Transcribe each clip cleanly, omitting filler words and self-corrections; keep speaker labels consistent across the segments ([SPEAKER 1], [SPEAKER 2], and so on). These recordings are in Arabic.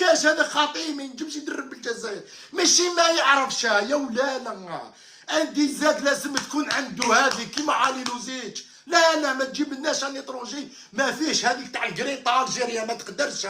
[SPEAKER 1] يجيبناش هذا خاطئ ما ينجمش يدرب بالجزائر، ماشي ما يعرفش يا ولا عندي زاد لازم تكون عنده هذه كيما علي لوزيتش. لا ما تجيبلناش ان اترونجي ما فيش هذيك تاع الكريطه الجيريا ما تقدرش.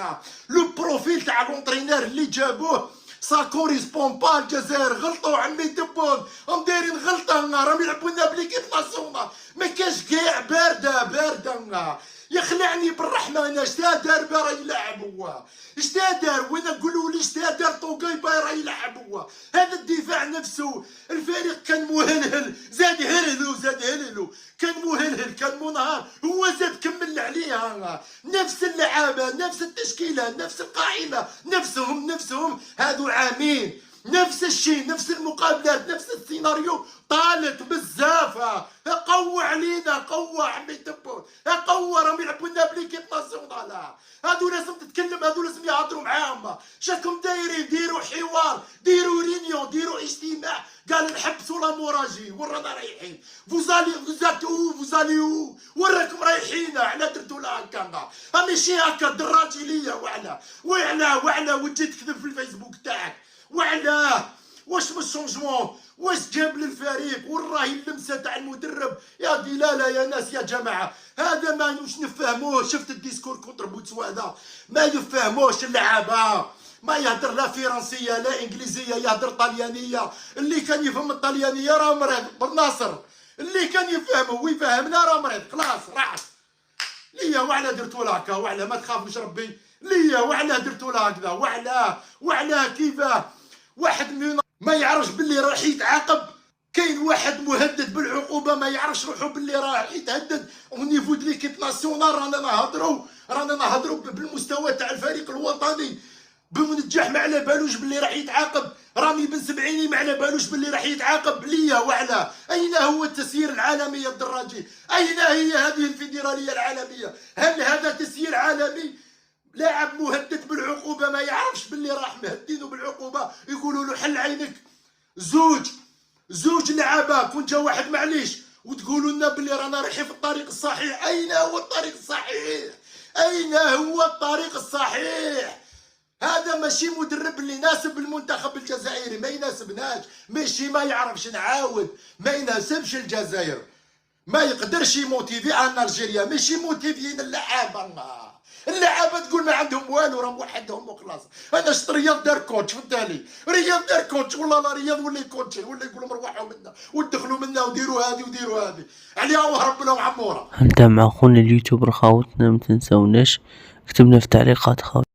[SPEAKER 1] لو بروفيل تاع لونترينور اللي جابوه سا كوريسبون با. الجزائر غلطوا عمي دبون، هم دايرين غلطه، راهم يلعبوا لنا بليكيب ناسيونال ما كاش كاع بارده. يخلعني بالرحمه انا شتا دار راه يلعب هو، شتا دار وين نقولوا لي شتا دار طوقيبا راه يلعب هو. هذا الدفاع نفسه الفريق كان مهلهل، زاد هللو كان مهلهل كان منهار، هو زاد كمل عليها. نفس اللعابه نفس التشكيله نفس القاعده نفسهم هذو عامين نفس الشيء نفس المقابلات نفس السيناريو. طالت بزاف قوى علينا قوى عمي دبور قوى، راهم يلعبوا لنا بليكيب ناسيونال. هادو لازم تتكلم، هادو لازم يهضروا معاهم. شاكم دايرين ديروا حوار، ديروا رينيون، ديروا اجتماع، قال نحبسوا لاموراجي ورانا رايحين. فوزالي وراكم رايحين، على درتوا لها هكا ماشي هكا دراجي ليا وعلى وتجي تكذب في الفيسبوك تاعك وعلاه. واش من الشونجمون واش جاب للفريق والراهي اللمسه تاع المدرب يا دلاله يا ناس يا جماعه. هذا ما نفهموش. شفت الديسكور كونتر بوتسوانا ما يفهموش اللعابه، ما يهدر لا فرنسيه لا انجليزيه، يهدر طليانيه. اللي كان يفهم الطليانيه راه مريض بالناصر، اللي كان يفهمه ويفهمنا راه مريض خلاص راح ليا. وعلى درتو هكا وعلى ما تخافوش ربي ليا، وعلى درتو هكذا وعلى كيفاه واحد من ما يعرفش باللي راح يتعاقب. كاين واحد مهدد بالعقوبه ما يعرفش روحو باللي راح يتهدد ونيفو د ليكيب ناسيونال. رانا نهضروا بالمستوى تاع الفريق الوطني. بمنجح ما على بالوش باللي راح يتعاقب، رامي بن سبعيني ما على بالوش باللي راح يتعاقب ليا وعلى. اين هو التسيير العالمي الدراجي؟ اين هي هذه الفيدراليه العالميه؟ هل هذا تسيير عالمي؟ لاعب مهدد بالعقوبه ما يعرفش باللي راح مهدينه بالعقوبه، يقولوا له حل عينك. زوج لعابه كون جا واحد معليش وتقولوا لنا باللي رانا رايحين في الطريق الصحيح. اين هو الطريق الصحيح؟ هذا ماشي مدرب اللي يناسب المنتخب الجزائري، ما يناسبناش، ماشي ما يعرفش نعاود، ما يناسبش الجزائر، ما يقدرش يموتيفي ان الجيريا، ماشي موتيفيين اللعابه تقول ما عندهم والو، راهم وحدهم وخلاص. انا شفت رياض دار كوتش فهمتني، رياض دار كوتش والله لا رياض ولا كوتش ولا يقول لهم روحوا منا ودخلوا منا وديروا هذه عليها وهرب لهم عموره.
[SPEAKER 2] انت مع خونا اليوتيوبر خاوتنا ما تنساوناش، كتبنا في التعليقات خاوتنا.